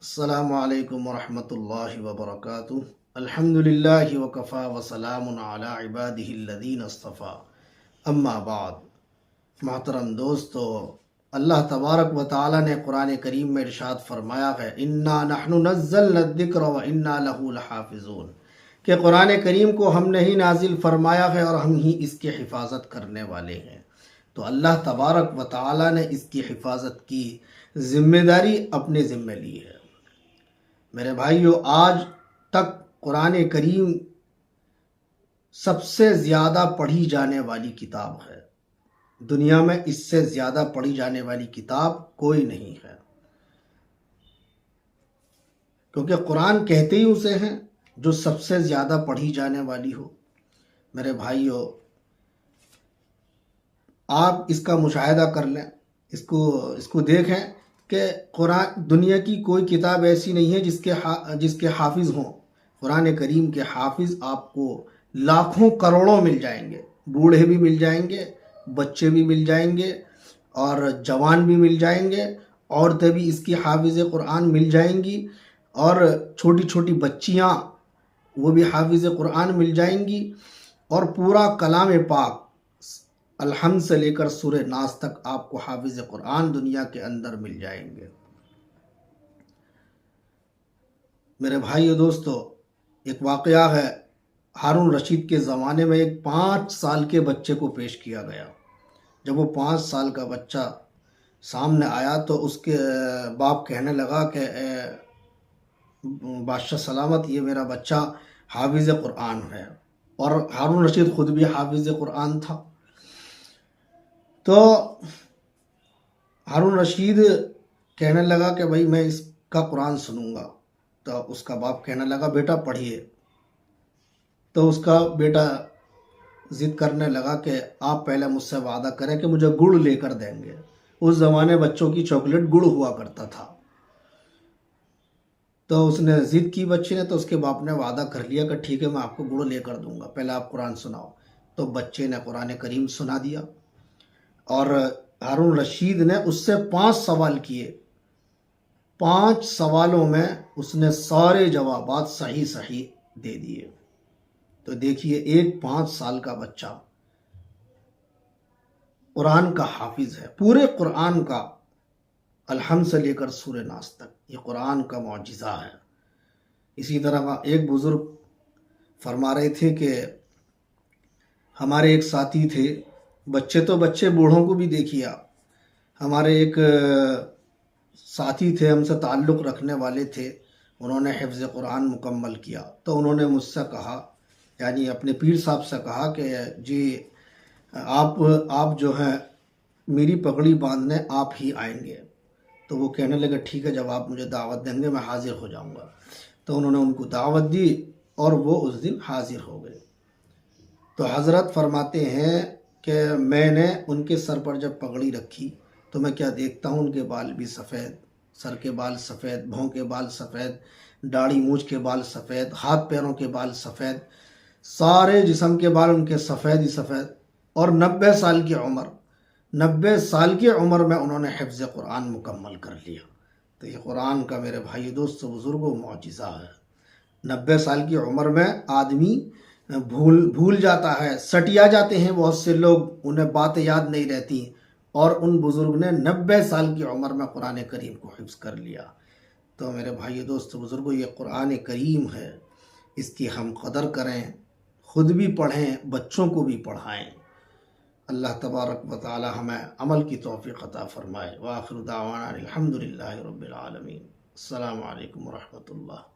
السلام علیکم ورحمۃ اللہ وبرکاتہ۔ الحمدللہ وکفا وسلام علی عبادہ الذین اصطفیٰ، اما بعد۔ محترم دوستو، اللہ تبارک و تعالی نے قرآن کریم میں ارشاد فرمایا ہے، انا نحن نزلنا الذکر وانا لہ لحافظون، کہ قرآن کریم کو ہم نے ہی نازل فرمایا ہے اور ہم ہی اس کی حفاظت کرنے والے ہیں۔ تو اللہ تبارک و تعالی نے اس کی حفاظت کی ذمہ داری اپنے ذمہ لی ہے۔ میرے بھائیو، آج تک قرآن کریم سب سے زیادہ پڑھی جانے والی کتاب ہے۔ دنیا میں اس سے زیادہ پڑھی جانے والی کتاب کوئی نہیں ہے، کیونکہ قرآن کہتے ہی اسے ہیں جو سب سے زیادہ پڑھی جانے والی ہو۔ میرے بھائیو، آپ اس کا مشاہدہ کر لیں، اس کو دیکھیں کہ قرآن دنیا کی کوئی کتاب ایسی نہیں ہے جس کے حافظ ہوں۔ قرآن کریم کے حافظ آپ کو لاکھوں کروڑوں مل جائیں گے، بوڑھے بھی مل جائیں گے، بچے بھی مل جائیں گے، اور جوان بھی مل جائیں گے، عورتیں بھی اس کی حافظ قرآن مل جائیں گی، اور چھوٹی چھوٹی بچیاں وہ بھی حافظ قرآن مل جائیں گی، اور پورا کلام پاک الحمد سے لے کر سورہ ناس تک آپ کو حافظ قرآن دنیا کے اندر مل جائیں گے۔ میرے بھائیو دوستو، ایک واقعہ ہے، ہارون رشید کے زمانے میں ایک 5 سال کے بچے کو پیش کیا گیا۔ جب وہ 5 سال کا بچہ سامنے آیا تو اس کے باپ کہنے لگا کہ اے بادشاہ سلامت، یہ میرا بچہ حافظ قرآن ہے، اور ہارون رشید خود بھی حافظ قرآن تھا۔ تو ہارون رشید کہنے لگا کہ بھائی میں اس کا قرآن سنوں گا۔ تو اس کا باپ کہنے لگا بیٹا پڑھیے۔ تو اس کا بیٹا ضد کرنے لگا کہ آپ پہلے مجھ سے وعدہ کریں کہ مجھے گڑ لے کر دیں گے۔ اس زمانے بچوں کی چاکلیٹ گڑ ہوا کرتا تھا۔ تو اس نے ضد کی بچے نے، تو اس کے باپ نے وعدہ کر لیا کہ ٹھیک ہے میں آپ کو گڑ لے کر دوں گا، پہلے آپ قرآن سناؤ۔ تو بچے نے قرآن کریم سنا دیا، اور ہارون رشید نے اس سے 5 سوال کیے۔ 5 سوالوں میں اس نے سارے جوابات صحیح دے دیے۔ تو دیکھیے، ایک 5 سال کا بچہ قرآن کا حافظ ہے، پورے قرآن کا الحمد سے لے کر سورہ ناس تک، یہ قرآن کا معجزہ ہے۔ اسی طرح ایک بزرگ فرما رہے تھے کہ ہمارے ایک ساتھی تھے، بچے بوڑھوں کو بھی دیکھیے آپ، ہمارے ایک ساتھی تھے، ہم سے تعلق رکھنے والے تھے، انہوں نے حفظ قرآن مکمل کیا۔ تو انہوں نے مجھ سے کہا، یعنی اپنے پیر صاحب سے کہا کہ جی آپ جو ہیں میری پگڑی باندھنے آپ ہی آئیں گے۔ تو وہ کہنے لگے ٹھیک ہے، جب آپ مجھے دعوت دیں گے میں حاضر ہو جاؤں گا۔ تو انہوں نے ان کو دعوت دی اور وہ اس دن حاضر ہو گئے۔ تو حضرت فرماتے ہیں کہ میں نے ان کے سر پر جب پگڑی رکھی تو میں کیا دیکھتا ہوں، ان کے بال بھی سفید، سر کے بال سفید، بھوں کے بال سفید، داڑھی مونچھ کے بال سفید، ہاتھ پیروں کے بال سفید، سارے جسم کے بال ان کے سفید ہی سفید، اور 90 سال کی عمر، 90 سال کی عمر میں انہوں نے حفظ قرآن مکمل کر لیا۔ تو یہ قرآن کا میرے بھائی دوست بزرگوں معجزہ ہے۔ 90 سال کی عمر میں آدمی بھول جاتا ہے، سٹیا جاتے ہیں بہت سے لوگ، انہیں باتیں یاد نہیں رہتی، اور ان بزرگ نے 90 سال کی عمر میں قرآن کریم کو حفظ کر لیا۔ تو میرے بھائی دوست بزرگوں، یہ قرآن کریم ہے، اس کی ہم قدر کریں، خود بھی پڑھیں، بچوں کو بھی پڑھائیں۔ اللہ تبارک و تعالی ہمیں عمل کی توفیق عطا فرمائے۔ وآخر دعوانا الحمدللہ رب العالمین۔ السلام علیکم ورحمۃ اللہ۔